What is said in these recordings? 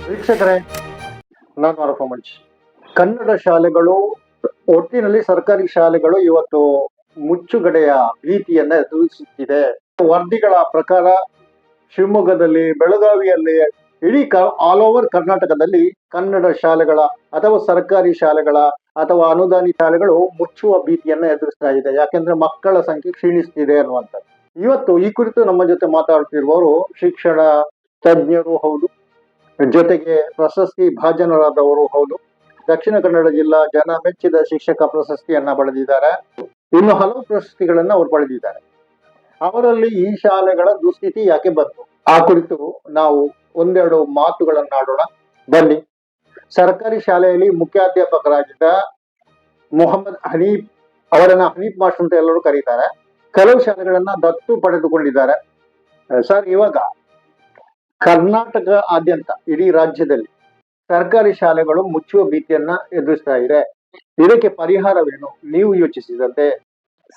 ವೀಕ್ಷಕರೇ, ನಾನು ಆರೋಪ ಮಂಚ್. ಕನ್ನಡ ಶಾಲೆಗಳು, ಒಟ್ಟಿನಲ್ಲಿ ಸರ್ಕಾರಿ ಶಾಲೆಗಳು ಇವತ್ತು ಮುಚ್ಚುಗಡೆಯ ಭೀತಿಯನ್ನ ಎದುರಿಸುತ್ತಿದೆ. ವರದಿಗಳ ಪ್ರಕಾರ ಶಿವಮೊಗ್ಗದಲ್ಲಿ, ಬೆಳಗಾವಿಯಲ್ಲಿ, ಇಡೀ ಆಲ್ ಓವರ್ ಕರ್ನಾಟಕದಲ್ಲಿ ಕನ್ನಡ ಶಾಲೆಗಳ ಅಥವಾ ಸರ್ಕಾರಿ ಶಾಲೆಗಳ ಅಥವಾ ಅನುದಾನಿತ ಶಾಲೆಗಳು ಮುಚ್ಚುವ ಭೀತಿಯನ್ನ ಎದುರಿಸ್ತಾ ಇದೆ. ಯಾಕೆಂದ್ರೆ ಮಕ್ಕಳ ಸಂಖ್ಯೆ ಕ್ಷೀಣಿಸ್ತಿದೆ ಅನ್ನುವಂಥದ್ದು. ಇವತ್ತು ಈ ಕುರಿತು ನಮ್ಮ ಜೊತೆ ಮಾತಾಡ್ತಿರುವವರು ಶಿಕ್ಷಣ ತಜ್ಞರು ಹೌದು, ಜೊತೆಗೆ ಪ್ರಶಸ್ತಿ ಭಾಜನರಾದವರು ಹೌದು. ದಕ್ಷಿಣ ಕನ್ನಡ ಜಿಲ್ಲಾ ಜನ ಮೆಚ್ಚಿದ ಶಿಕ್ಷಕ ಪ್ರಶಸ್ತಿಯನ್ನ ಪಡೆದಿದ್ದಾರೆ. ಇನ್ನು ಹಲವು ಪ್ರಶಸ್ತಿಗಳನ್ನ ಅವರು ಪಡೆದಿದ್ದಾರೆ. ಅವರಲ್ಲಿ ಈ ಶಾಲೆಗಳ ದುಸ್ಥಿತಿ ಯಾಕೆ ಬಂತು, ಆ ಕುರಿತು ನಾವು ಒಂದೆರಡು ಮಾತುಗಳನ್ನಾಡೋಣ. ಬನ್ನಿ. ಸರ್ಕಾರಿ ಶಾಲೆಯಲ್ಲಿ ಮುಖ್ಯಾಧ್ಯಾಪಕರಾಗಿದ್ದ ಮೊಹಮ್ಮದ್ ಹನೀಫ್ ಅವರನ್ನ ಹನೀಫ್ ಮಾಸ್ಟರ್ ಅಂತ ಎಲ್ಲರೂ ಕರೀತಾರೆ. ಕೆಲವು ಶಾಲೆಗಳನ್ನ ದತ್ತು ಪಡೆದುಕೊಂಡಿದ್ದಾರೆ. ಸರ್, ಇವಾಗ ಕರ್ನಾಟಕ ಆದ್ಯಂತ ಇಡೀ ರಾಜ್ಯದಲ್ಲಿ ಸರ್ಕಾರಿ ಶಾಲೆಗಳು ಮುಚ್ಚುವ ಭೀತಿಯನ್ನ ಎದುರಿಸ್ತಾ ಇದೆ. ಇದಕ್ಕೆ ಪರಿಹಾರವೇನು ನೀವು ಯೋಚಿಸಿದಂತೆ?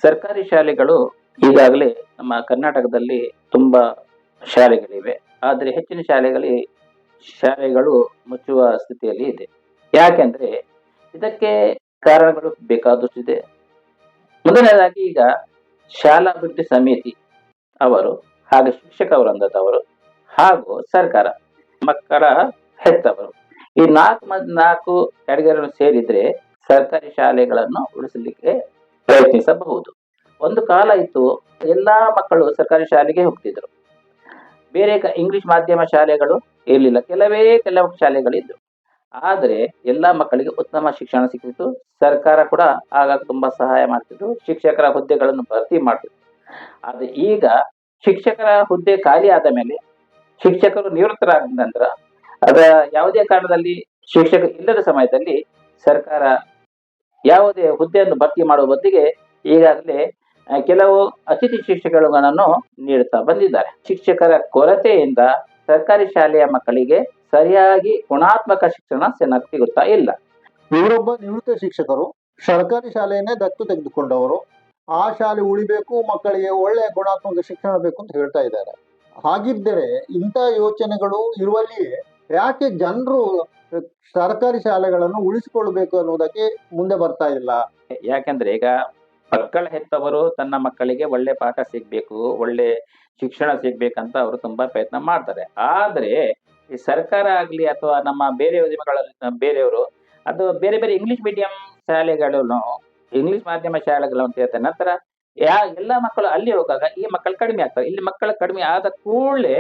ಸರ್ಕಾರಿ ಶಾಲೆಗಳು ಈಗಾಗಲೇ ನಮ್ಮ ಕರ್ನಾಟಕದಲ್ಲಿ ತುಂಬಾ ಶಾಲೆಗಳಿವೆ. ಆದರೆ ಹೆಚ್ಚಿನ ಶಾಲೆಗಳು ಮುಚ್ಚುವ ಸ್ಥಿತಿಯಲ್ಲಿ ಇದೆ. ಯಾಕೆಂದ್ರೆ ಇದಕ್ಕೆ ಕಾರಣಗಳು ಬೇಕಾದಷ್ಟಿದೆ. ಮೊದಲನೇದಾಗಿ ಈಗ ಶಾಲಾಭಿವೃದ್ಧಿ ಸಮಿತಿ ಅವರು, ಹಾಗೆ ಶಿಕ್ಷಕ ವೃಂದದವರು ಹಾಗೂ ಸರ್ಕಾರ, ಮಕ್ಕಳ ಹೆತ್ತವರು, ಈ ನಾಲ್ಕು ಕ್ಯಾಟಗರಿಯನ್ನು ಸೇರಿದ್ರೆ ಸರ್ಕಾರಿ ಶಾಲೆಗಳನ್ನು ಉಳಿಸಲಿಕ್ಕೆ ಪ್ರಯತ್ನಿಸಬಹುದು. ಒಂದು ಕಾಲ ಇತ್ತು, ಎಲ್ಲಾ ಮಕ್ಕಳು ಸರ್ಕಾರಿ ಶಾಲೆಗೆ ಹೋಗ್ತಿದ್ರು. ಬೇರೆ ಇಂಗ್ಲಿಷ್ ಮಾಧ್ಯಮ ಶಾಲೆಗಳು ಇರಲಿಲ್ಲ, ಕೆಲವು ಶಾಲೆಗಳಿದ್ರು. ಆದರೆ ಎಲ್ಲಾ ಮಕ್ಕಳಿಗೆ ಉತ್ತಮ ಶಿಕ್ಷಣ ಸಿಗ್ತಿತ್ತು. ಸರ್ಕಾರ ಕೂಡ ಆಗಾಗ ತುಂಬಾ ಸಹಾಯ ಮಾಡ್ತಿತ್ತು, ಶಿಕ್ಷಕರ ಹುದ್ದೆಗಳನ್ನು ಭರ್ತಿ ಮಾಡ್ತಿತ್ತು. ಆದ್ರೆ ಈಗ ಶಿಕ್ಷಕರ ಹುದ್ದೆ ಖಾಲಿ ಆದ ಮೇಲೆ, ಶಿಕ್ಷಕರು ನಿವೃತ್ತರಾದ ನಂತರ, ಅದರ ಯಾವುದೇ ಕಾರಣದಲ್ಲಿ ಶಿಕ್ಷಕ ಇಲ್ಲದ ಸಮಯದಲ್ಲಿ ಸರ್ಕಾರ ಯಾವುದೇ ಹುದ್ದೆಯನ್ನು ಭರ್ತಿ ಮಾಡುವ ಬದಲಿಗೆ ಈಗಾಗಲೇ ಕೆಲವು ಅತಿಥಿ ಶಿಕ್ಷಕರುಗಳನ್ನು ನೀಡುತ್ತಾ ಬಂದಿದ್ದಾರೆ. ಶಿಕ್ಷಕರ ಕೊರತೆಯಿಂದ ಸರ್ಕಾರಿ ಶಾಲೆಯ ಮಕ್ಕಳಿಗೆ ಸರಿಯಾಗಿ ಗುಣಾತ್ಮಕ ಶಿಕ್ಷಣ ಸಿಗುತ್ತಾ ಇಲ್ಲ. ಇವರೊಬ್ಬ ನಿವೃತ್ತ ಶಿಕ್ಷಕರು ಸರ್ಕಾರಿ ಶಾಲೆಯನ್ನೇ ದತ್ತು ತೆಗೆದುಕೊಂಡವರು. ಆ ಶಾಲೆ ಉಳಿಬೇಕು, ಮಕ್ಕಳಿಗೆ ಒಳ್ಳೆಯ ಗುಣಾತ್ಮಕ ಶಿಕ್ಷಣ ಬೇಕು ಅಂತ ಹೇಳ್ತಾ ಇದ್ದಾರೆ. ಹಾಗಿದ್ದರೆ ಇಂಥ ಯೋಚನೆಗಳು ಇರುವಲ್ಲಿಯೇ ಯಾಕೆ ಜನರು ಸರ್ಕಾರಿ ಶಾಲೆಗಳನ್ನು ಉಳಿಸಿಕೊಳ್ಬೇಕು ಅನ್ನೋದಕ್ಕೆ ಮುಂದೆ ಬರ್ತಾ ಇಲ್ಲ? ಯಾಕಂದ್ರೆ ಈಗ ಮಕ್ಕಳ ಹೆತ್ತವರು ತನ್ನ ಮಕ್ಕಳಿಗೆ ಒಳ್ಳೆ ಪಾಠ ಸಿಗ್ಬೇಕು, ಒಳ್ಳೆ ಶಿಕ್ಷಣ ಸಿಗ್ಬೇಕಂತ ಅವರು ತುಂಬಾ ಪ್ರಯತ್ನ ಮಾಡ್ತಾರೆ. ಆದ್ರೆ ಈ ಸರ್ಕಾರ ಆಗ್ಲಿ ಅಥವಾ ನಮ್ಮ ಬೇರೆ ಬೇರೆಯವರು ಅದು ಬೇರೆ ಬೇರೆ ಇಂಗ್ಲಿಷ್ ಮೀಡಿಯಂ ಶಾಲೆಗಳನ್ನು, ಇಂಗ್ಲಿಷ್ ಮಾಧ್ಯಮ ಶಾಲೆಗಳು ಅಂತ ಹೇಳ್ತಾರೆ. ನಂತರ ಎಲ್ಲಾ ಮಕ್ಕಳು ಅಲ್ಲಿ ಹೋಗಾಗ ಈ ಮಕ್ಕಳು ಕಡಿಮೆ ಆಗ್ತಾರೆ. ಇಲ್ಲಿ ಮಕ್ಕಳು ಕಡಿಮೆ ಆದ ಕೂಡಲೇ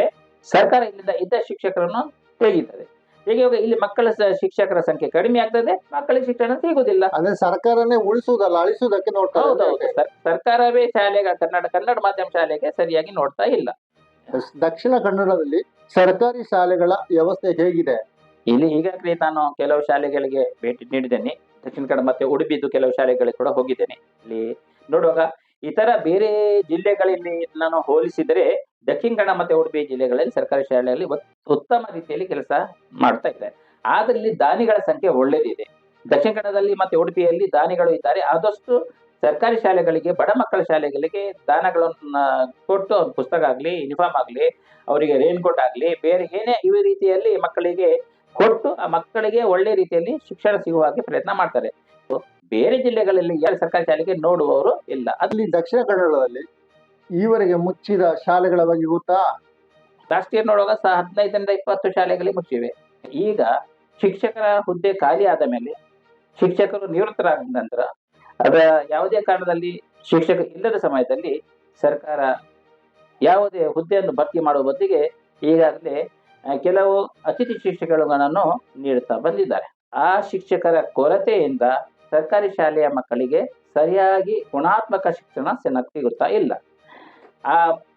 ಸರ್ಕಾರ ಇಲ್ಲಿಂದ ಇದ್ದ ಶಿಕ್ಷಕರನ್ನು ತೆಗೀತದೆ. ಹೇಗೆ ಇಲ್ಲಿ ಮಕ್ಕಳ ಶಿಕ್ಷಕರ ಸಂಖ್ಯೆ ಕಡಿಮೆ ಆಗ್ತದೆ, ಮಕ್ಕಳಿಗೆ ಶಿಕ್ಷಣ ಸಿಗುವುದಿಲ್ಲ. ಅಂದ್ರೆ ಸರ್ಕಾರನೇ ಉಳಿಸುವುದಲ್ಲ, ಅಳಿಸುವುದಕ್ಕೆ ನೋಡ್ತಾ. ಹೌದೌದು, ಸರ್ಕಾರವೇ ಕನ್ನಡ ಮಾಧ್ಯಮ ಶಾಲೆಗೆ ಸರಿಯಾಗಿ ನೋಡ್ತಾ ಇಲ್ಲ. ದಕ್ಷಿಣ ಕನ್ನಡದಲ್ಲಿ ಸರ್ಕಾರಿ ಶಾಲೆಗಳ ವ್ಯವಸ್ಥೆ ಹೇಗಿದೆ? ಇಲ್ಲಿ ಈಗಾಗಲೇ ನಾನು ಕೆಲವು ಶಾಲೆಗಳಿಗೆ ಭೇಟಿ ನೀಡಿದ್ದೇನೆ. ದಕ್ಷಿಣ ಕನ್ನಡ ಮತ್ತೆ ಉಡುಪಿದ್ದು ಕೆಲವು ಶಾಲೆಗಳಿಗೆ ಕೂಡ ಹೋಗಿದ್ದೇನೆ. ಇಲ್ಲಿ ನೋಡುವಾಗ ಇತರ ಬೇರೆ ಜಿಲ್ಲೆಗಳಲ್ಲಿ ನಾನು ಹೋಲಿಸಿದರೆ ದಕ್ಷಿಣ ಕನ್ನಡ ಮತ್ತೆ ಉಡುಪಿ ಜಿಲ್ಲೆಗಳಲ್ಲಿ ಸರ್ಕಾರಿ ಶಾಲೆಯಲ್ಲಿ ಉತ್ತಮ ರೀತಿಯಲ್ಲಿ ಕೆಲಸ ಮಾಡ್ತಾ ಇದ್ದಾರೆ. ಆದ್ರೆ ಇಲ್ಲಿ ದಾನಿಗಳ ಸಂಖ್ಯೆ ಒಳ್ಳೇದಿದೆ. ದಕ್ಷಿಣ ಕನ್ನಡದಲ್ಲಿ ಮತ್ತೆ ಉಡುಪಿಯಲ್ಲಿ ದಾನಿಗಳು ಇದ್ದಾರೆ. ಆದಷ್ಟು ಸರ್ಕಾರಿ ಶಾಲೆಗಳಿಗೆ, ಬಡ ಮಕ್ಕಳ ಶಾಲೆಗಳಿಗೆ ದಾನಗಳನ್ನ ಕೊಟ್ಟು, ಅವ್ರ ಪುಸ್ತಕ ಆಗ್ಲಿ, ಯೂನಿಫಾರ್ಮ್ ಆಗ್ಲಿ, ಅವರಿಗೆ ರೈನ್ ಕೋಟ್ ಆಗ್ಲಿ, ಬೇರೆ ಏನೇ ಈ ರೀತಿಯಲ್ಲಿ ಮಕ್ಕಳಿಗೆ ಕೊಟ್ಟು ಆ ಮಕ್ಕಳಿಗೆ ಒಳ್ಳೆ ರೀತಿಯಲ್ಲಿ ಶಿಕ್ಷಣ ಸಿಗುವ ಹಾಗೆ ಪ್ರಯತ್ನ ಮಾಡ್ತಾರೆ. ಬೇರೆ ಜಿಲ್ಲೆಗಳಲ್ಲಿ ಸರ್ಕಾರಿ ಶಾಲೆಗೆ ನೋಡುವವರು ಇಲ್ಲ. ಅಲ್ಲಿ ದಕ್ಷಿಣ ಕನ್ನಡದಲ್ಲಿ ಈವರೆಗೆ ಮುಚ್ಚಿದ ಶಾಲೆಗಳ ಬಗ್ಗೆ ಗೊತ್ತಾ? ರಾಷ್ಟ್ರೀಯ ನೋಡುವಾಗ 15ರಿಂದ 20 ಶಾಲೆಗಳಿಗೆ ಮುಚ್ಚಿವೆ. ಈಗ ಶಿಕ್ಷಕರ ಹುದ್ದೆ ಖಾಲಿ ಆದ ಮೇಲೆ, ಶಿಕ್ಷಕರು ನಿವೃತ್ತರಾದ ನಂತರ, ಅದರ ಯಾವುದೇ ಕಾರಣದಲ್ಲಿ ಶಿಕ್ಷಕ ಇಲ್ಲದ ಸಮಯದಲ್ಲಿ ಸರ್ಕಾರ ಯಾವುದೇ ಹುದ್ದೆಯನ್ನು ಭರ್ತಿ ಮಾಡುವ ಬದಲಿಗೆ ಈಗಾಗಲೇ ಕೆಲವು ಅತಿಥಿ ಶಿಕ್ಷಕರುಗಳನ್ನು ನೀಡುತ್ತಾ ಬಂದಿದ್ದಾರೆ. ಆ ಶಿಕ್ಷಕರ ಕೊರತೆಯಿಂದ ಸರ್ಕಾರಿ ಶಾಲೆಯ ಮಕ್ಕಳಿಗೆ ಸರಿಯಾಗಿ ಗುಣಾತ್ಮಕ ಶಿಕ್ಷಣ ಸಿಗುತ್ತಾ ಇಲ್ಲ. ಆ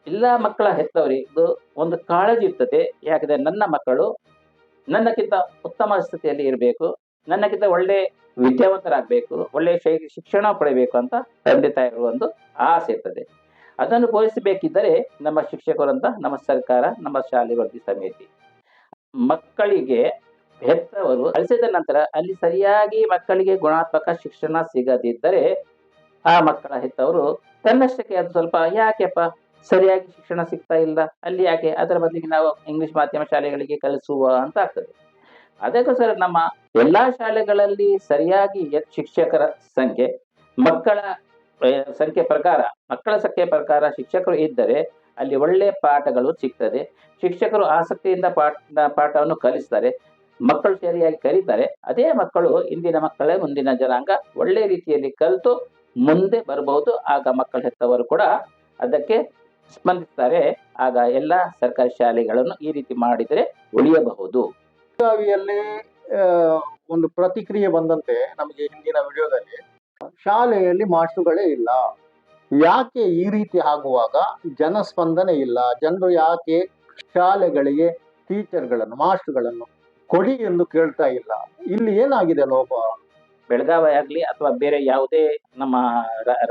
ಎಲ್ಲ ಮಕ್ಕಳ ಹೆತ್ತವರಿಗೂ ಒಂದು ಕಾಳಜಿ ಇರ್ತದೆ. ಯಾಕಂದ್ರೆ ನನ್ನ ಮಕ್ಕಳು ನನ್ನಕ್ಕಿಂತ ಉತ್ತಮ ಸ್ಥಿತಿಯಲ್ಲಿ ಇರಬೇಕು, ನನ್ನಕ್ಕಿಂತ ಒಳ್ಳೆ ವಿದ್ಯಾವಂತರಾಗಬೇಕು, ಒಳ್ಳೆ ಶಿಕ್ಷಣ ಪಡೆಯಬೇಕು ಅಂತ ತಂದೆ ತಾಯಿರುವ ಒಂದು ಆಸೆ ಇರ್ತದೆ. ಅದನ್ನು ಪೂರೈಸಬೇಕಿದ್ದರೆ ನಮ್ಮ ಶಿಕ್ಷಕರಂತ, ನಮ್ಮ ಸರ್ಕಾರ, ನಮ್ಮ ಶಾಲೆಗಳ ಸಮಿತಿ ಮಕ್ಕಳಿಗೆ ಹೆತ್ತವರು ಕಲಿಸಿದ ನಂತರ ಅಲ್ಲಿ ಸರಿಯಾಗಿ ಮಕ್ಕಳಿಗೆ ಗುಣಾತ್ಮಕ ಶಿಕ್ಷಣ ಸಿಗದಿದ್ದರೆ ಆ ಮಕ್ಕಳ ಹೆತ್ತವರು ತನ್ನಷ್ಟಕ್ಕೆ ಅದು ಸ್ವಲ್ಪ ಯಾಕೆಪ್ಪ ಸರಿಯಾಗಿ ಶಿಕ್ಷಣ ಸಿಗ್ತಾ ಇಲ್ಲ, ಅಲ್ಲಿ ಯಾಕೆ, ಅದರ ಬದಲಿಗೆ ನಾವು ಇಂಗ್ಲಿಷ್ ಮಾಧ್ಯಮ ಶಾಲೆಗಳಿಗೆ ಕಲಿಸುವ ಅಂತ ಆಗ್ತದೆ. ಅದಕ್ಕೋಸ್ಕರ ನಮ್ಮ ಎಲ್ಲಾ ಶಾಲೆಗಳಲ್ಲಿ ಸರಿಯಾಗಿ ಶಿಕ್ಷಕರ ಸಂಖ್ಯೆ, ಮಕ್ಕಳ ಸಂಖ್ಯೆ ಪ್ರಕಾರ ಶಿಕ್ಷಕರು ಇದ್ದರೆ ಅಲ್ಲಿ ಒಳ್ಳೆ ಪಾಠಗಳು ಸಿಗ್ತದೆ. ಶಿಕ್ಷಕರು ಆಸಕ್ತಿಯಿಂದ ಪಾಠವನ್ನು ಕಲಿಸ್ತಾರೆ, ಮಕ್ಕಳು ಸರಿಯಾಗಿ ಕಲಿತಾರೆ. ಅದೇ ಮಕ್ಕಳು ಇಂದಿನ ಮಕ್ಕಳೇ ಮುಂದಿನ ಜನಾಂಗ, ಒಳ್ಳೆ ರೀತಿಯಲ್ಲಿ ಕಲಿತು ಮುಂದೆ ಬರಬಹುದು. ಆಗ ಮಕ್ಕಳ ಹೆತ್ತವರು ಕೂಡ ಅದಕ್ಕೆ ಸ್ಪಂದಿಸ್ತಾರೆ. ಆಗ ಎಲ್ಲ ಸರ್ಕಾರಿ ಶಾಲೆಗಳನ್ನು ಈ ರೀತಿ ಮಾಡಿದರೆ ಉಳಿಯಬಹುದು. ಬೆಳಗಾವಿಯಲ್ಲಿ ಒಂದು ಪ್ರತಿಕ್ರಿಯೆ ಬಂದಂತೆ ನಮಗೆ ಹಿಂದಿನ ವಿಡಿಯೋದಲ್ಲಿ ಶಾಲೆಯಲ್ಲಿ ಮಾಸ್ಟರ್ಗಳೇ ಇಲ್ಲ, ಯಾಕೆ ಈ ರೀತಿ ಆಗುವಾಗ ಜನಸ್ಪಂದನೆ ಇಲ್ಲ, ಜನರು ಯಾಕೆ ಶಾಲೆಗಳಿಗೆ ಟೀಚರ್ಗಳನ್ನು ಮಾಸ್ಟರ್ಗಳನ್ನು ಕೊಡಿ ಎಂದು ಕೇಳ್ತಾ ಇಲ್ಲ, ಇಲ್ಲಿ ಏನಾಗಿದೆ ಲೋಪ? ಬೆಳಗಾವಿ ಆಗ್ಲಿ ಅಥವಾ ಬೇರೆ ಯಾವುದೇ ನಮ್ಮ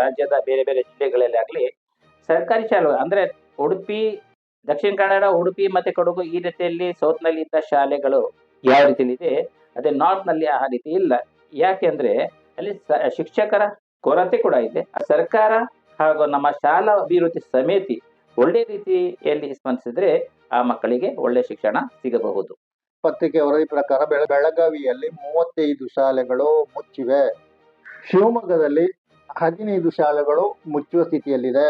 ರಾಜ್ಯದ ಬೇರೆ ಬೇರೆ ಜಿಲ್ಲೆಗಳಲ್ಲಿ ಆಗ್ಲಿ ಸರ್ಕಾರಿ ಶಾಲೆ ಅಂದ್ರೆ ಉಡುಪಿ, ದಕ್ಷಿಣ ಕನ್ನಡ, ಉಡುಪಿ ಮತ್ತೆ ಕೊಡಗು ಈ ರೀತಿಯಲ್ಲಿ ಸೌತ್ ನಲ್ಲಿ ಇದ್ದ ಶಾಲೆಗಳು ಯಾವ ರೀತಿಯಲ್ಲಿ ಇದೆ, ಅದೇ ನಾರ್ತ್ ನಲ್ಲಿ ಆ ರೀತಿ ಇಲ್ಲ. ಯಾಕೆಂದ್ರೆ ಅಲ್ಲಿ ಶಿಕ್ಷಕರ ಕೊರತೆ ಕೂಡ ಇದೆ. ಸರ್ಕಾರ ಹಾಗೂ ನಮ್ಮ ಶಾಲಾ ಅಭಿವೃದ್ಧಿ ಸಮಿತಿ ಒಳ್ಳೆ ರೀತಿಯಲ್ಲಿ ಸ್ಪಂದಿಸಿದ್ರೆ ಆ ಮಕ್ಕಳಿಗೆ ಒಳ್ಳೆ ಶಿಕ್ಷಣ ಸಿಗಬಹುದು. ಪತ್ರಿಕೆ ವರದಿ ಪ್ರಕಾರ ಬೆಳಗಾವಿಯಲ್ಲಿ 35 ಶಾಲೆಗಳು ಮುಚ್ಚಿವೆ, ಶಿವಮೊಗ್ಗದಲ್ಲಿ 15 ಶಾಲೆಗಳು ಮುಚ್ಚುವ ಸ್ಥಿತಿಯಲ್ಲಿದೆ.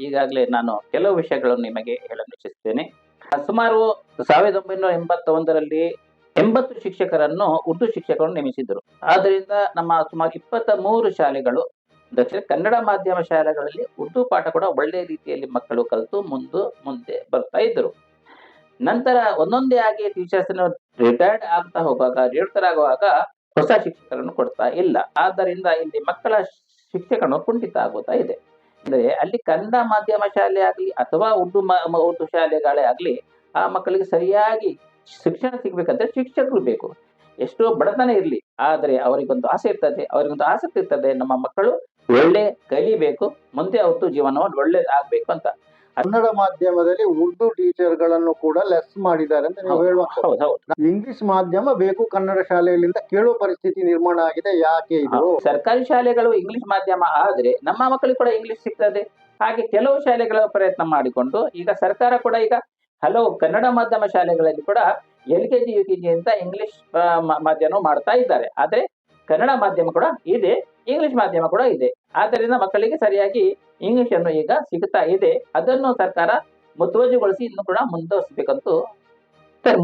ಈಗಾಗಲೇ ನಾನು ಕೆಲವು ವಿಷಯಗಳನ್ನು ನಿಮಗೆ ಹೇಳಲು ಇಚ್ಛಿಸುತ್ತೇನೆ. ಸುಮಾರು 1981ರಲ್ಲಿ 80 ಶಿಕ್ಷಕರನ್ನು ಉರ್ದು ಶಿಕ್ಷಕರನ್ನು ನೇಮಿಸಿದ್ರು. ಆದ್ದರಿಂದ ನಮ್ಮ ಸುಮಾರು 23 ಶಾಲೆಗಳು ದಕ್ಷಿಣ ಕನ್ನಡ ಮಾಧ್ಯಮ ಶಾಲೆಗಳಲ್ಲಿ ಉರ್ದು ಪಾಠ ಕೂಡ ಒಳ್ಳೆ ರೀತಿಯಲ್ಲಿ ಮಕ್ಕಳು ಕಲಿತು ಮುಂದೆ ಬರ್ತಾ ಇದ್ರು. ನಂತರ ಒಂದೊಂದೇ ಆಗಿ ಟೀಚರ್ಸ್ ರಿಟೈರ್ಡ್ ಆಗ್ತಾ ಹೋಗುವಾಗ, ನಿವೃತ್ತರಾಗುವಾಗ ಹೊಸ ಶಿಕ್ಷಕರನ್ನು ಕೊಡ್ತಾ ಇಲ್ಲ. ಆದ್ದರಿಂದ ಇಲ್ಲಿ ಮಕ್ಕಳ ಶಿಕ್ಷಕನು ಕುಂಠಿತ ಆಗುತ್ತಾ ಇದೆ. ಅಂದ್ರೆ ಅಲ್ಲಿ ಕನ್ನಡ ಮಾಧ್ಯಮ ಶಾಲೆ ಆಗಲಿ ಅಥವಾ ಉರ್ದು ಶಾಲೆಗಳೇ ಆಗಲಿ ಆ ಮಕ್ಕಳಿಗೆ ಸರಿಯಾಗಿ ಶಿಕ್ಷಣ ಸಿಗ್ಬೇಕಂದ್ರೆ ಶಿಕ್ಷಕರು ಬೇಕು. ಎಷ್ಟೋ ಬಡತನ ಇರಲಿ, ಆದರೆ ಅವರಿಗೊಂದು ಆಸೆ ಇರ್ತದೆ, ಅವರಿಗೊಂದು ಆಸಕ್ತಿ ಇರ್ತದೆ, ನಮ್ಮ ಮಕ್ಕಳು ಒಳ್ಳೆ ಕಲಿಬೇಕು, ಮುಂದೆ ಅವ್ರದ್ದು ಜೀವನವನ್ನು ಒಳ್ಳೇದಾಗಬೇಕು ಅಂತ. ಕನ್ನಡ ಮಾಧ್ಯಮದಲ್ಲಿ ಉರ್ದು ಟೀಚರ್ಗಳನ್ನು ಕೂಡ ಲೆಸ್ ಮಾಡಿದ್ದಾರೆ ಅಂತ ನೀವು ಹೇಳುವ. ಇಂಗ್ಲಿಷ್ ಮಾಧ್ಯಮ ಬೇಕು ಕನ್ನಡ ಶಾಲೆಯಲ್ಲಿ ಅಂತ ಕೇಳುವ ಪರಿಸ್ಥಿತಿ ನಿರ್ಮಾಣ ಆಗಿದೆ. ಯಾಕೆ ಇದು? ಸರ್ಕಾರಿ ಶಾಲೆಗಳು ಇಂಗ್ಲಿಷ್ ಮಾಧ್ಯಮ ಆದ್ರೆ ನಮ್ಮ ಮಕ್ಕಳಿಗೆ ಕೂಡ ಇಂಗ್ಲಿಷ್ ಸಿಗ್ತದೆ. ಹಾಗೆ ಕೆಲವು ಶಾಲೆಗಳ ಪ್ರಯತ್ನ ಮಾಡಿಕೊಂಡು ಈಗ ಸರ್ಕಾರ ಕೂಡ ಈಗ ಹಲವು ಕನ್ನಡ ಮಾಧ್ಯಮ ಶಾಲೆಗಳಲ್ಲಿ ಕೂಡ LKG UKG ಅಂತ ಇಂಗ್ಲಿಷ್ ಮಾಧ್ಯಮ ಮಾಡ್ತಾ ಇದ್ದಾರೆ. ಆದ್ರೆ ಕನ್ನಡ ಮಾಧ್ಯಮ ಕೂಡ ಇದೆ, ಇಂಗ್ಲಿಷ್ ಮಾಧ್ಯಮ ಕೂಡ ಇದೆ. ಆದ್ದರಿಂದ ಮಕ್ಕಳಿಗೆ ಸರಿಯಾಗಿ ಇಂಗ್ಲಿಷ್ ಅನ್ನು ಈಗ ಸಿಗುತ್ತಾ ಇದೆ. ಅದನ್ನು ಸರ್ಕಾರ ಮುತುವರ್ಜಿಗೊಳಿಸಿ ಇನ್ನು ಕೂಡ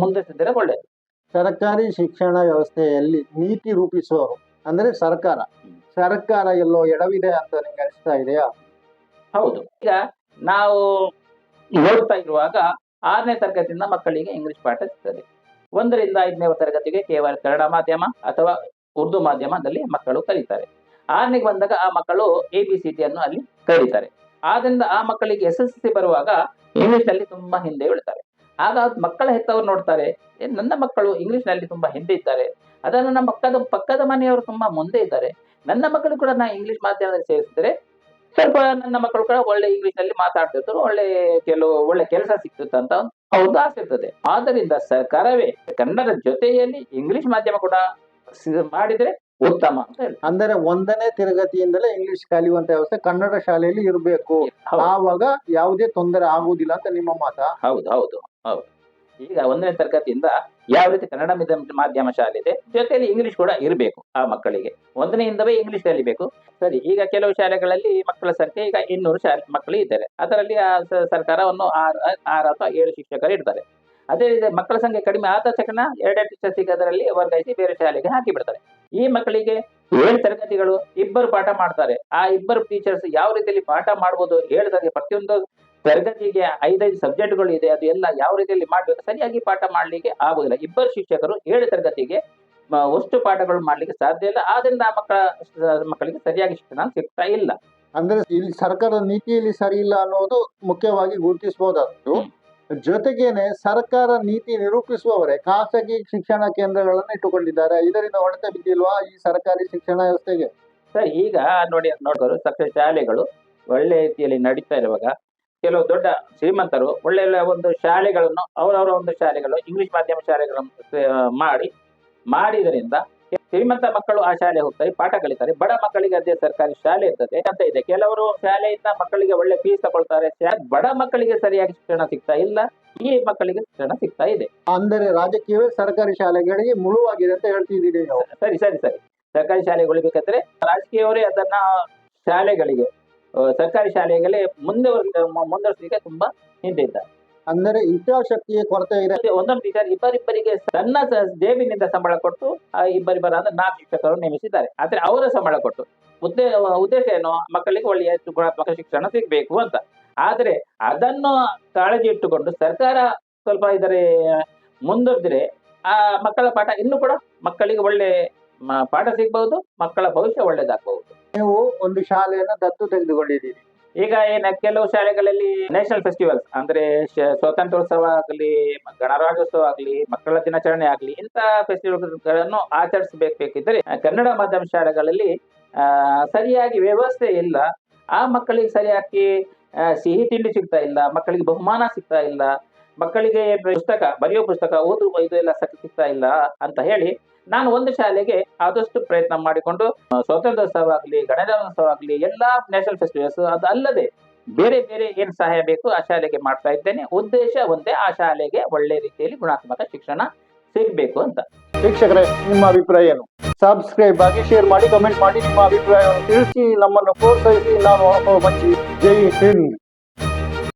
ಮುಂದುವರಿಸಿದರೆ ಒಳ್ಳೆಯದು. ಸರ್ಕಾರಿ ಶಿಕ್ಷಣ ವ್ಯವಸ್ಥೆಯಲ್ಲಿ ನೀತಿ ರೂಪಿಸುವವರು ಅಂದ್ರೆ ಸರ್ಕಾರ ಎಲ್ಲೋ ಎಡವಿದೆ ಅಂತ ನಿಮ್ಗೆ ಅನಿಸ್ತಾ ಇದೆಯಾ? ಹೌದು. ಈಗ ನಾವು ನೋಡ್ತಾ ಇರುವಾಗ 6ನೇ ತರಗತಿಯಿಂದ ಮಕ್ಕಳಿಗೆ ಇಂಗ್ಲಿಷ್ ಪಾಠ ಸಿಗ್ತದೆ. 1ರಿಂದ 5ನೇ ತರಗತಿಗೆ ಕೇವಲ ಕನ್ನಡ ಮಾಧ್ಯಮ ಅಥವಾ ಉರ್ದು ಮಾಧ್ಯಮದಲ್ಲಿ ಮಕ್ಕಳು ಕಲಿತಾರೆ. 6ನೇಗೆ ಬಂದಾಗ ಆ ಮಕ್ಕಳು ABCD ಅನ್ನು ಅಲ್ಲಿ ಕಲಿತಾರೆ. ಆದ್ರಿಂದ ಆ ಮಕ್ಕಳಿಗೆ SSLC ಬರುವಾಗ ಇಂಗ್ಲಿಷ್ ನಲ್ಲಿ ತುಂಬಾ ಹಿಂದೆ ಉಳಿತಾರೆ. ಆಗ ಮಕ್ಕಳ ಹೆತ್ತವರು ನೋಡ್ತಾರೆ, ನನ್ನ ಮಕ್ಕಳು ಇಂಗ್ಲಿಷ್ ನಲ್ಲಿ ತುಂಬಾ ಹಿಂದೆ ಇದ್ದಾರೆ, ಅದನ್ನು ನಮ್ಮ ಪಕ್ಕದ ಮನೆಯವರು ತುಂಬಾ ಮುಂದೆ ಇದ್ದಾರೆ, ನನ್ನ ಮಕ್ಕಳು ಕೂಡ ನಾ ಇಂಗ್ಲಿಷ್ ಮಾಧ್ಯಮದಲ್ಲಿ ಸೇರಿಸಿದ್ರೆ ಸ್ವಲ್ಪ ನನ್ನ ಮಕ್ಕಳು ಕೂಡ ಒಳ್ಳೆ ಇಂಗ್ಲಿಷ್ ನಲ್ಲಿ ಮಾತಾಡ್ತಿರ್ತಾರೆ, ಒಳ್ಳೆ ಕೆಲಸ ಸಿಕ್ತಿತ್ತು ಅಂತ ಅವ್ರದ್ದು ಆಸೆ ಇರ್ತದೆ. ಆದ್ದರಿಂದ ಸರ್ಕಾರವೇ ಕನ್ನಡ ಜೊತೆಯಲ್ಲಿ ಇಂಗ್ಲಿಷ್ ಮಾಧ್ಯಮ ಕೂಡ ಮಾಡಿದ್ರೆ ಉತ್ತಮ ಅಂತ ಹೇಳಿ. ಅಂದರೆ 1ನೇ ತರಗತಿಯಿಂದಲೇ ಇಂಗ್ಲಿಷ್ ಕಲಿಯುವಂತ ವ್ಯವಸ್ಥೆ ಕನ್ನಡ ಶಾಲೆಯಲ್ಲಿ ಇರಬೇಕು, ಆವಾಗ ಯಾವುದೇ ತೊಂದರೆ ಆಗುವುದಿಲ್ಲ ಅಂತ ನಿಮ್ಮ ಮಾತ? ಹೌದು. ಈಗ 1ನೇ ತರಗತಿಯಿಂದ ಯಾವ ರೀತಿ ಕನ್ನಡ ಮಾಧ್ಯಮ ಶಾಲೆ ಇದೆ, ಜೊತೆಯಲ್ಲಿ ಇಂಗ್ಲಿಷ್ ಕೂಡ ಇರಬೇಕು. ಆ ಮಕ್ಕಳಿಗೆ 1ನೇಯಿಂದವೇ ಇಂಗ್ಲಿಷ್ ಕಲಿಬೇಕು. ಸರಿ, ಈಗ ಕೆಲವು ಶಾಲೆಗಳಲ್ಲಿ ಮಕ್ಕಳ ಸಂಖ್ಯೆ ಈಗ 200 ಮಕ್ಕಳು ಇದ್ದಾರೆ. ಅದರಲ್ಲಿ ಸರ್ಕಾರವನ್ನು 6 ಅಥವಾ 7 ಶಿಕ್ಷಕರು ಇಡ್ತಾರೆ. ಅದೇ ರೀತಿ ಮಕ್ಕಳ ಸಂಖ್ಯೆ ಕಡಿಮೆ ಆದ ತಕ್ಷಣ 2 ಟೀಚರ್ ಸಿಗೋದರಲ್ಲಿ ವರ್ಗಾಯಿಸಿ ಬೇರೆ ಶಾಲೆಗೆ ಹಾಕಿ ಬಿಡ್ತಾರೆ. ಈ ಮಕ್ಕಳಿಗೆ 7 ತರಗತಿಗಳು 2 ಪಾಠ ಮಾಡ್ತಾರೆ. ಆ 2 ಟೀಚರ್ಸ್ ಯಾವ ರೀತಿಯಲ್ಲಿ ಪಾಠ ಮಾಡ್ಬೋದು ಹೇಳಿದಾಗೆ ಪ್ರತಿಯೊಂದು ತರಗತಿಗೆ 5 ಸಬ್ಜೆಕ್ಟ್ಗಳು ಇದೆ, ಅದು ಎಲ್ಲ ಯಾವ ರೀತಿಯಲ್ಲಿ ಮಾಡ್ಬೇಕು, ಸರಿಯಾಗಿ ಪಾಠ ಮಾಡ್ಲಿಕ್ಕೆ ಆಗುದಿಲ್ಲ. 2 ಶಿಕ್ಷಕರು 7 ತರಗತಿಗೆ ಅಷ್ಟು ಪಾಠಗಳು ಮಾಡ್ಲಿಕ್ಕೆ ಸಾಧ್ಯ ಇಲ್ಲ. ಆದ್ರಿಂದ ಮಕ್ಕಳಿಗೆ ಸರಿಯಾಗಿ ಶಿಕ್ಷಣ ಸಿಗ್ತಾ ಇಲ್ಲ. ಅಂದ್ರೆ ಇಲ್ಲಿ ಸರ್ಕಾರದ ನೀತಿಯಲ್ಲಿ ಸರಿ ಇಲ್ಲ ಅನ್ನೋದು ಮುಖ್ಯವಾಗಿ ಗುರುತಿಸಬಹುದಾದ್ದು. ಜೊತೆಗೇನೆ ಸರ್ಕಾರ ನೀತಿ ನಿರೂಪಿಸುವವರೇ ಖಾಸಗಿ ಶಿಕ್ಷಣ ಕೇಂದ್ರಗಳನ್ನು ಇಟ್ಟುಕೊಂಡಿದ್ದಾರೆ. ಇದರಿಂದ ಹೊಡೆತ ಬಿದ್ದಿಲ್ವಾ ಈ ಸರ್ಕಾರಿ ಶಿಕ್ಷಣ ವ್ಯವಸ್ಥೆಗೆ? ಸರ್, ಈಗ ನೋಡಿದ್ರು ಸರ್ಕಾರಿ ಶಾಲೆಗಳು ಒಳ್ಳೆ ರೀತಿಯಲ್ಲಿ ನಡೀತಾ ಇರುವಾಗ ಕೆಲವು ದೊಡ್ಡ ಶ್ರೀಮಂತರು ಒಳ್ಳೆ ಒಂದು ಶಾಲೆಗಳನ್ನು ಅವರವರ ಒಂದು ಶಾಲೆಗಳು ಇಂಗ್ಲಿಷ್ ಮಾಧ್ಯಮ ಶಾಲೆಗಳನ್ನು ಮಾಡಿದ್ರಿಂದ ಶ್ರೀಮಂತ ಮಕ್ಕಳು ಆ ಶಾಲೆ ಹೋಗ್ತಾರೆ, ಪಾಠ ಕಲಿತಾರೆ. ಬಡ ಮಕ್ಕಳಿಗೆ ಅದೇ ಸರ್ಕಾರಿ ಶಾಲೆ ಇರ್ತದೆ ಅಂತ ಇದೆ. ಕೆಲವರು ಶಾಲೆಯಿಂದ ಮಕ್ಕಳಿಗೆ ಒಳ್ಳೆ ಫೀಸ್ ತಗೊಳ್ತಾರೆ. ಬಡ ಮಕ್ಕಳಿಗೆ ಸರಿಯಾಗಿ ಶಿಕ್ಷಣ ಸಿಗ್ತಾ ಇಲ್ಲ, ಈ ಮಕ್ಕಳಿಗೆ ಶಿಕ್ಷಣ ಸಿಗ್ತಾ ಇದೆ. ಅಂದರೆ ರಾಜಕೀಯವೇ ಸರ್ಕಾರಿ ಶಾಲೆಗಳಿಗೆ ಮುಳುವಾಗಿದೆ ಅಂತ ಹೇಳ್ತಿದ್ದೀರಿ ನೀವು. ಸರಿ ಸರಿ ಸರಿ ಸರ್ಕಾರಿ ಶಾಲೆಗೆ ಉಳಿಬೇಕಾದ್ರೆ ರಾಜಕೀಯವರೇ ಅದನ್ನ ಶಾಲೆಗಳಿಗೆ ಸರ್ಕಾರಿ ಶಾಲೆಗಳೇ ಮುಂದುವರಿಸಲಿಕ್ಕೆ ತುಂಬಾ ಹಿಂದೆ ಇದ್ದಾರೆ. ಅಂದರೆ ಇಚ್ಛಾಶಕ್ತಿಯ ಕೊರತೆ ಇದೆ. ಒಂದೊಂದು ಟೀಚರ್ ಇಬ್ಬರಿಬ್ಬರಿಗೆ ಸಣ್ಣ ಜೇಬಿನಿಂದ ಸಂಬಳ ಕೊಟ್ಟು ಆ ಇಬ್ಬರಿಬ್ಬರ ಅಂದ್ರೆ 4 ಶಿಕ್ಷಕರು ನೇಮಿಸಿದ್ದಾರೆ. ಆದ್ರೆ ಅವರ ಸಂಬಳ ಕೊಟ್ಟು ಉದ್ದೇಶ ಏನು, ಮಕ್ಕಳಿಗೆ ಒಳ್ಳೆಯ ಗುಣಾತ್ಮಕ ಶಿಕ್ಷಣ ಸಿಗ್ಬೇಕು ಅಂತ. ಆದ್ರೆ ಅದನ್ನು ಕಾಳಜಿ ಇಟ್ಟುಕೊಂಡು ಸರ್ಕಾರ ಸ್ವಲ್ಪ ಇದರ ಮುಂದುವರೆದ್ರೆ ಆ ಮಕ್ಕಳ ಪಾಠ ಇನ್ನೂ ಕೂಡ ಮಕ್ಕಳಿಗೆ ಒಳ್ಳೆ ಪಾಠ ಸಿಗ್ಬಹುದು, ಮಕ್ಕಳ ಭವಿಷ್ಯ ಒಳ್ಳೇದಾಗಬಹುದು. ನೀವು ಒಂದು ಶಾಲೆಯನ್ನ ದತ್ತು ತೆಗೆದುಕೊಂಡಿದ್ದೀರಿ. ಈಗ ಕೆಲವು ಶಾಲೆಗಳಲ್ಲಿ ನ್ಯಾಷನಲ್ ಫೆಸ್ಟಿವಲ್ಸ್ ಅಂದ್ರೆ ಸ್ವಾತಂತ್ರ್ಯೋತ್ಸವ ಆಗಲಿ, ಗಣರಾಜ್ಯೋತ್ಸವ ಆಗಲಿ, ಮಕ್ಕಳ ದಿನಾಚರಣೆ ಆಗಲಿ, ಇಂಥ ಫೆಸ್ಟಿವಲ್ಗಳನ್ನು ಆಚರಿಸಬೇಕಿದ್ರೆ ಕನ್ನಡ ಮಾಧ್ಯಮ ಶಾಲೆಗಳಲ್ಲಿ ಸರಿಯಾಗಿ ವ್ಯವಸ್ಥೆ ಇಲ್ಲ. ಆ ಮಕ್ಕಳಿಗೆ ಸರಿಯಾಗಿ ಸಿಹಿ ತಿಂಡಿ ಸಿಗ್ತಾ ಇಲ್ಲ, ಮಕ್ಕಳಿಗೆ ಬಹುಮಾನ ಸಿಗ್ತಾ ಇಲ್ಲ, ಮಕ್ಕಳಿಗೆ ಪುಸ್ತಕ ಬರೆಯೋ ಪುಸ್ತಕ ಇದು ಎಲ್ಲ ಸಿಗ್ತಾ ಇಲ್ಲ ಅಂತ ಹೇಳಿ ನಾನು ಒಂದು ಶಾಲೆಗೆ ಆದಷ್ಟು ಪ್ರಯತ್ನ ಮಾಡಿಕೊಂಡು ಸ್ವಾತಂತ್ರ್ಯೋತ್ಸವ ಆಗಲಿ, ಗಣರಾಜ್ಯೋತ್ಸವ ಆಗಲಿ, ಎಲ್ಲಾ ನ್ಯಾಷನಲ್ ಫೆಸ್ಟಿವಲ್ಸ್ ಅದು ಅಲ್ಲದೆ ಬೇರೆ ಬೇರೆ ಏನ್ ಸಹಾಯ ಬೇಕು ಆ ಶಾಲೆಗೆ ಮಾಡ್ತಾ ಇದ್ದೇನೆ. ಉದ್ದೇಶ ಒಂದೇ, ಆ ಶಾಲೆಗೆ ಒಳ್ಳೆ ರೀತಿಯಲ್ಲಿ ಗುಣಾತ್ಮಕ ಶಿಕ್ಷಣ ಸಿಗ್ಬೇಕು ಅಂತ. ವೀಕ್ಷಕರೇ, ನಿಮ್ಮ ಅಭಿಪ್ರಾಯ ಏನು? ಸಬ್ಸ್ಕ್ರೈಬ್ ಆಗಿ, ಶೇರ್ ಮಾಡಿ, ಕಮೆಂಟ್ ಮಾಡಿ, ನಿಮ್ಮ ಅಭಿಪ್ರಾಯವನ್ನು ತಿಳಿಸಿ, ನಮ್ಮನ್ನು ಪ್ರೋತ್ಸಾಹಿಸಿ. ನಾನು ಅನುಭವ ಮಂಚಿ. ಜೈ ಹಿಂದ್.